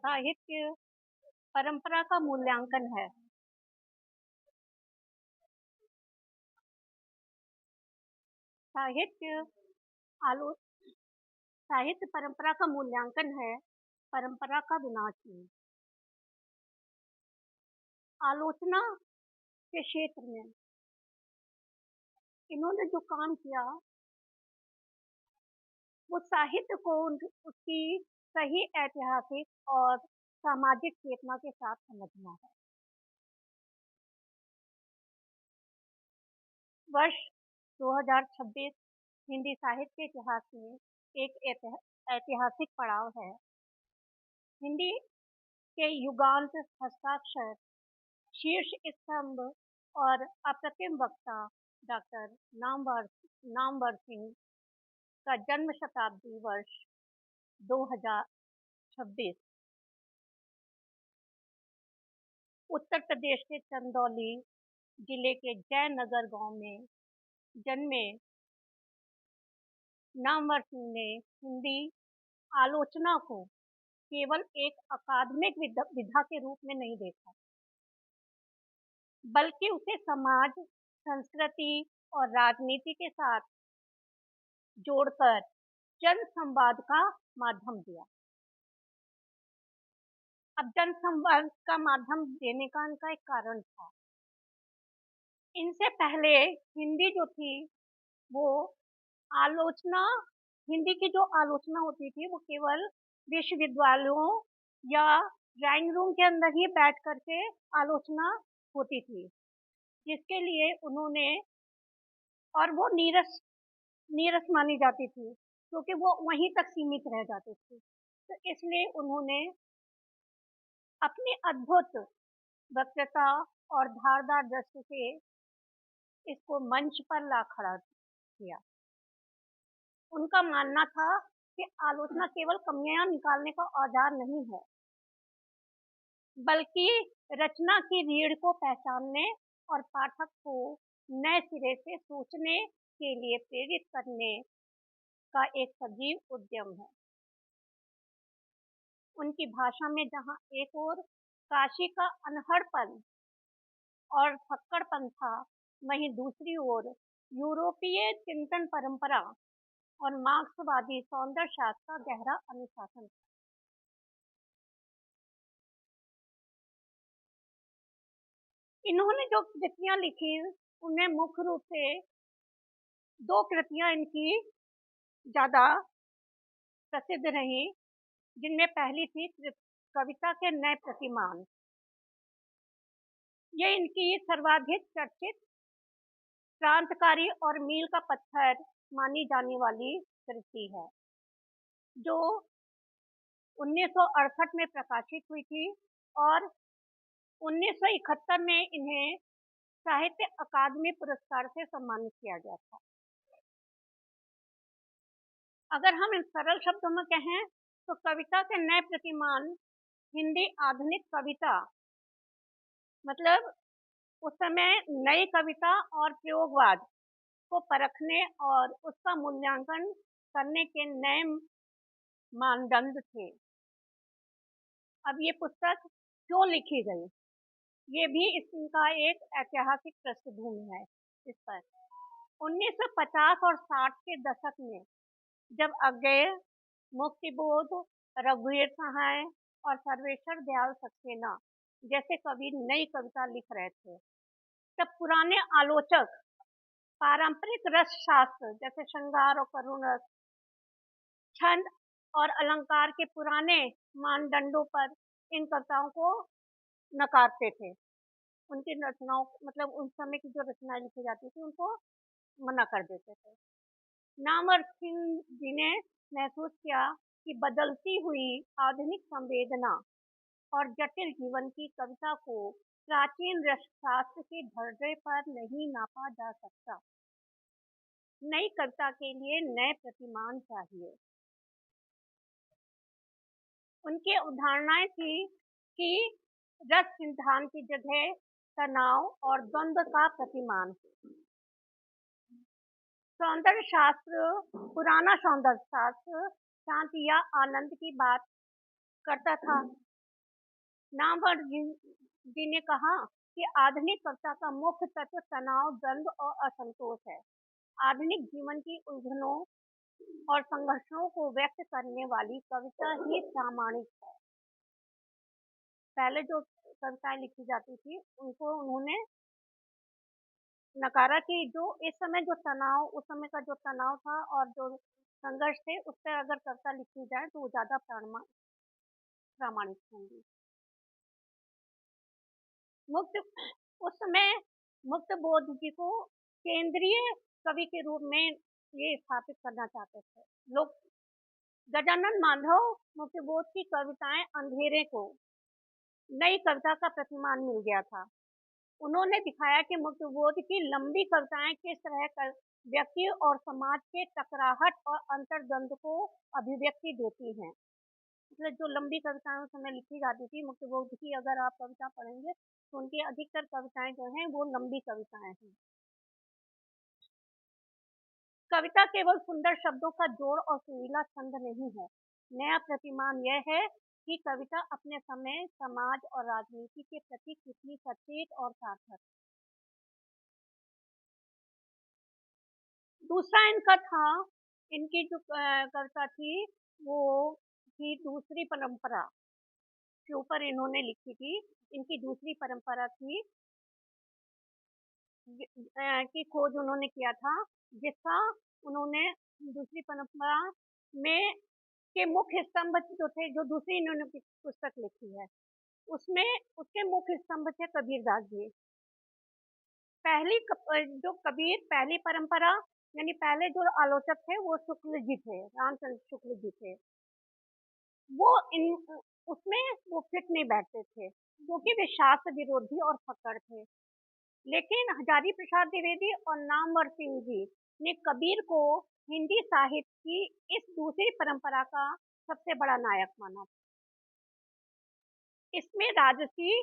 साहित्य परंपरा का मूल्यांकन है। साहित्य आलो साहित्य परंपरा का मूल्यांकन है, परंपरा का विनाश नहीं। आलोचना के क्षेत्र में इन्होंने जो काम किया वो साहित्य को उसकी सही ऐतिहासिक और सामाजिक चेतना के साथ समझना है। वर्ष 2026 हिंदी साहित्य के इतिहास में एक ऐतिहासिक पड़ाव है। हिंदी के युगांत हस्ताक्षर, शीर्ष स्तंभ और अप्रतिम वक्ता डॉक्टर नामवर सिंह का जन्म शताब्दी वर्ष 2026 उत्तर प्रदेश के चंदौली जिले के जयनगर गांव में जन्मे नामवर सिंह ने हिंदी आलोचना को केवल एक अकादमिक विधा के रूप में नहीं देखा, बल्कि उसे समाज, संस्कृति और राजनीति के साथ जोड़कर जन संवाद का माध्यम दिया। अब जन संवाद का माध्यम देने का इनका एक कारण था। इनसे पहले हिंदी जो थी वो आलोचना, हिंदी की जो आलोचना होती थी वो केवल विश्वविद्यालयों या ड्राइंग रूम के अंदर ही बैठ करके आलोचना होती थी, जिसके लिए उन्होंने, और वो नीरस मानी जाती थी क्योंकि वो वहीं तक सीमित रह जाती थी। तो इसलिए उन्होंने अपनी अद्भुत वक्तृता और धारदार दृष्टि से इसको मंच पर ला खड़ा किया। उनका मानना था कि आलोचना केवल कमियां निकालने का औजार नहीं है, बल्कि रचना की रीढ़ को पहचानने और पाठक को नए सिरे से सोचने के लिए प्रेरित करने का एक सजीव उद्यम है। उनकी भाषा में जहां एक ओर काशी का अनहड़पन और फक्कड़पन था, वहीं दूसरी ओर यूरोपीय चिंतन परंपरा और मार्क्सवादी सौंदर्य शास्त्र का गहरा अनुशासन था। इन्होंने जो कृतियां लिखी उनमें मुख्य रूप से दो कृतियां इनकी ज्यादा प्रसिद्ध रही, जिनमें पहली थी कविता के नए प्रतिमान। ये इनकी सर्वाधिक चर्चित, क्रांतिकारी और मील का पत्थर मानी जाने वाली कृति है, जो 1968 में प्रकाशित हुई थी और 1971 में इन्हें साहित्य अकादमी पुरस्कार से सम्मानित किया गया था। अगर हम इन सरल शब्दों में कहें तो कविता के नए प्रतिमान हिंदी आधुनिक कविता, मतलब उस समय नई कविता और प्रयोगवाद को परखने और उसका मूल्यांकन करने के नए मानदंड थे। अब ये पुस्तक क्यों लिखी गई, ये भी इसका एक ऐतिहासिक पृष्ठभूमि है। इस पर 1950 और 60 के दशक में जब अज्ञेय, मुक्तिबोध, रघुवीर सहाय और सर्वेश्वर दयाल सक्सेना जैसे कवि नई कविता लिख रहे थे, तब पुराने आलोचक पारंपरिक रस शास्त्र जैसे श्रृंगार और करुण रस, छंद और अलंकार के पुराने मानदंडों पर इन कविताओं को नकारते थे। उनकी रचनाओं, मतलब उस समय की जो रचनाएं लिखी जाती थी उनको मना कर देते थे। नामवर सिंह जी ने महसूस किया कि बदलती हुई आधुनिक संवेदना और जटिल जीवन की कविता को प्राचीन रसशास्त्र के ढर्रे पर नहीं नापा जा सकता। नई कविता के लिए नए प्रतिमान चाहिए। उनकी अवधारणाएं थी कि रस सिद्धांत की जगह तनाव और द्वंद्व का प्रतिमान। सौंदर्य शास्त्र, पुराना सौंदर्य शास्त्र शांति या आनंद की बात करता था, नामवर जी ने कहा कि आधुनिक कविता का मुख्य तत्व तनाव, द्वंद्व और असंतोष है। आधुनिक जीवन की उलझनों और संघर्षों को व्यक्त करने वाली कविता ही प्रामाणिक है। पहले जो कविताएं लिखी जाती थी उनको उन्होंने नकारा कि जो इस समय जो तनाव, उस समय का जो तनाव था और जो संघर्ष थे, उस पर अगर कविता लिखी जाए तो वो ज्यादा प्रामाणिक होंगी। मुक्त उस समय मुक्त बोध जी को केंद्रीय कवि के रूप में ये स्थापित करना चाहते थे लोग। गजानन माधव मुक्त बोध की कविताएं अंधेरे को नई कविता का प्रतिमान मिल गया था। उन्होंने दिखाया कि मुक्त बोध की लंबी कविताएं किस तरह कर व्यक्ति और समाज के टकराहट और अंतर्द्वंद को अभिव्यक्ति देती हैं। मतलब जो लंबी कविताएं उस समय लिखी जाती थी मुक्त बोध की, अगर आप कविता पढ़ेंगे तो उनकी अधिकतर कविताएं जो हैं वो लंबी कविताएं हैं। कविता केवल सुंदर शब्दों का जोड़ और सुरीला छंद नहीं है। नया प्रतिमान यह है कि कविता अपने समय, समाज और राजनीति के प्रति कितनी सचेत और सार्थक। दूसरा इनका था, इनकी जो कविता थी वो थी दूसरी परंपरा के ऊपर इन्होंने लिखी थी। इनकी दूसरी परंपरा थी की खोज उन्होंने किया था, जिसका उन्होंने दूसरी परंपरा में के मुख्य स्तंभ जो थे, जो दूसरी इन्होंने पुस्तक लिखी है उसमें उसके मुख्य स्तंभ थे कबीरदास जी। पहली जो कबीर पहली परंपरा यानी पहले जो आलोचक थे वो शुक्ल जी थे, रामचंद्र शुक्ल जी थे। वो इन उसमें वो फिट नहीं बैठते थे क्योंकि वे शास्त्र विरोधी और फक्कड़ थे। लेकिन हजारी प्रसाद द्विवेदी और नामवर सिंह जी ने कबीर को हिंदी साहित्य की इस दूसरी परंपरा का सबसे बड़ा नायक माना। इसमें राजसी,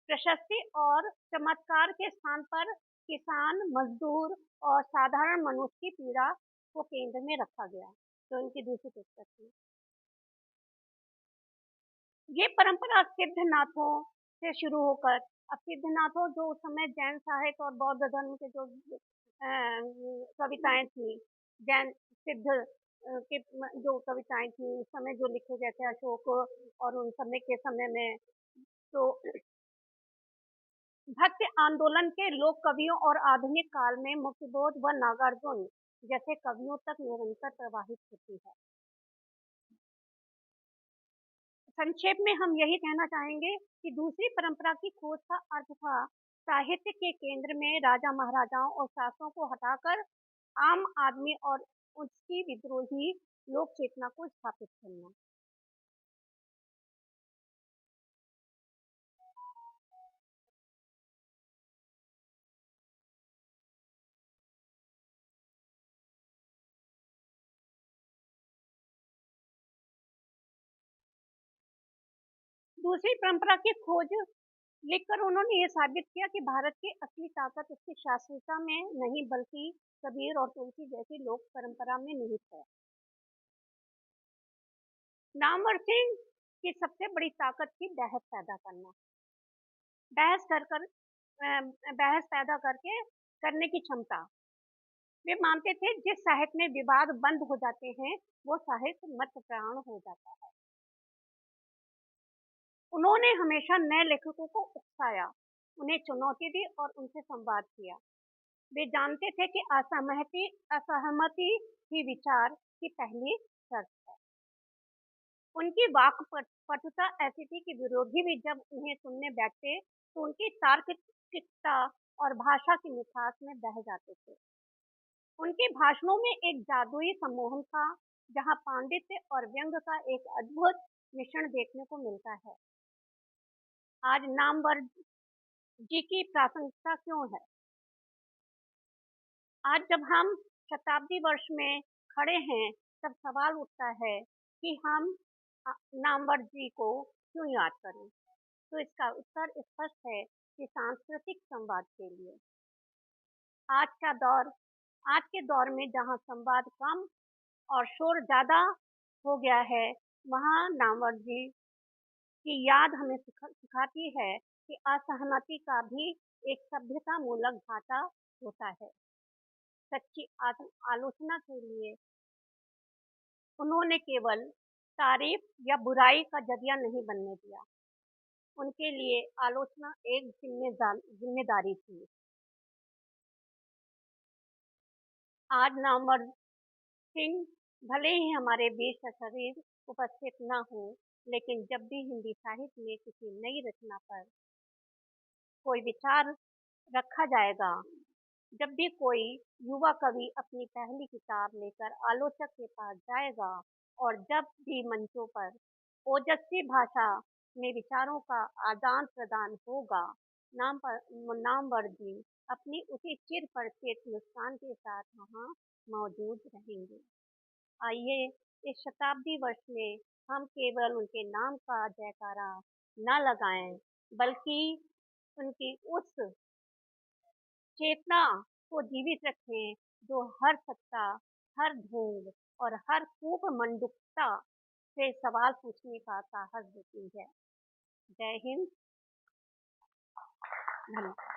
प्रशस्ति और चमत्कार के स्थान पर किसान, मजदूर और साधारण मनुष्य की पीड़ा को केंद्र में रखा गया, जो इनकी दूसरी पुस्तक थी। ये परंपरा सिद्धनाथों से शुरू होकर, अब सिद्धनाथों जो उस समय जैन साहित्य और बौद्ध धर्म के जो कविताएं थी, जैन सिद्ध के जो कविताएं थी उस समय जो लिखे गए थे अशोक और उन समय के समय में, तो भक्ति आंदोलन के लोक कवियों और आधुनिक काल में मुक्तिबोध व नागार्जुन जैसे कवियों तक निरंतर प्रवाहित होती है। संक्षेप में हम यही कहना चाहेंगे कि दूसरी परंपरा की खोज का अर्थ था साहित्य के केंद्र में राजा महाराजाओं और शासकों को हटाकर आम आदमी और उसकी विद्रोही लोक चेतना को स्थापित करना। दूसरी परंपरा की खोज लिखकर उन्होंने ये साबित किया कि भारत की असली ताकत उसकी शास्त्रीयता में नहीं बल्कि कबीर और तुलसी जैसी लोक परंपरा में निहित है। नामवर सिंह की सबसे बड़ी ताकत थी बहस पैदा करना। बहस कर कर बहस पैदा करके करने की क्षमता। वे मानते थे जिस साहित्य में विवाद बंद हो जाते हैं वो साहित्य मत प्राण हो जाता है। उन्होंने हमेशा नए लेखकों को उकसाया, उन्हें चुनौती दी और उनसे संवाद किया। वे जानते थे कि असहमति ही विचार की पहली शर्त है। उनकी वाक पटुता ऐसी थी कि विरोधी भी जब उन्हें सुनने बैठते तो उनकी तार्किकता और भाषा की मिठास में बह जाते थे। उनके भाषणों में एक जादुई सम्मोहन था जहां पांडित्य और व्यंग का एक अद्भुत मिश्रण देखने को मिलता है। आज नामवर जी की प्रासंगिकता क्यों है? आज जब हम शताब्दी वर्ष में खड़े हैं तब सवाल उठता है कि हम नामवर जी को क्यों याद करें? तो इसका उत्तर स्पष्ट है कि सांस्कृतिक संवाद के लिए। आज का दौर आज के दौर में जहां संवाद कम और शोर ज्यादा हो गया है, वहां नामवर जी की याद हमें सिखाती है कि असहमति का भी एक सभ्यता मूलक भाषा होता है। सच्ची आलोचना के लिए उन्होंने केवल तारीफ या बुराई का जरिया नहीं बनने दिया, उनके लिए आलोचना एक जिम्मेदारी थी। आज नामवर सिंह भले ही हमारे बीच सशरीर उपस्थित न हो, लेकिन जब भी हिंदी साहित्य में किसी नई रचना पर कोई विचार रखा जाएगा, जब भी कोई युवा कवि अपनी पहली किताब लेकर आलोचक के पास जाएगा, और जब भी मंचों पर ओजस्वी भाषा में विचारों का आदान प्रदान होगा, नामवर जी अपनी उसी चिर परिचित मुस्कान के साथ वहाँ मौजूद रहेंगे। आइए इस शताब्दी वर्ष में हम केवल उनके नाम का जयकारा न लगाएं, बल्कि उनकी उस चेतना को जीवित रखें जो हर सत्ता, हर ढोंग और हर कूप मंडुकता से सवाल पूछने का साहस देती है। जय हिंद। धन्यवाद।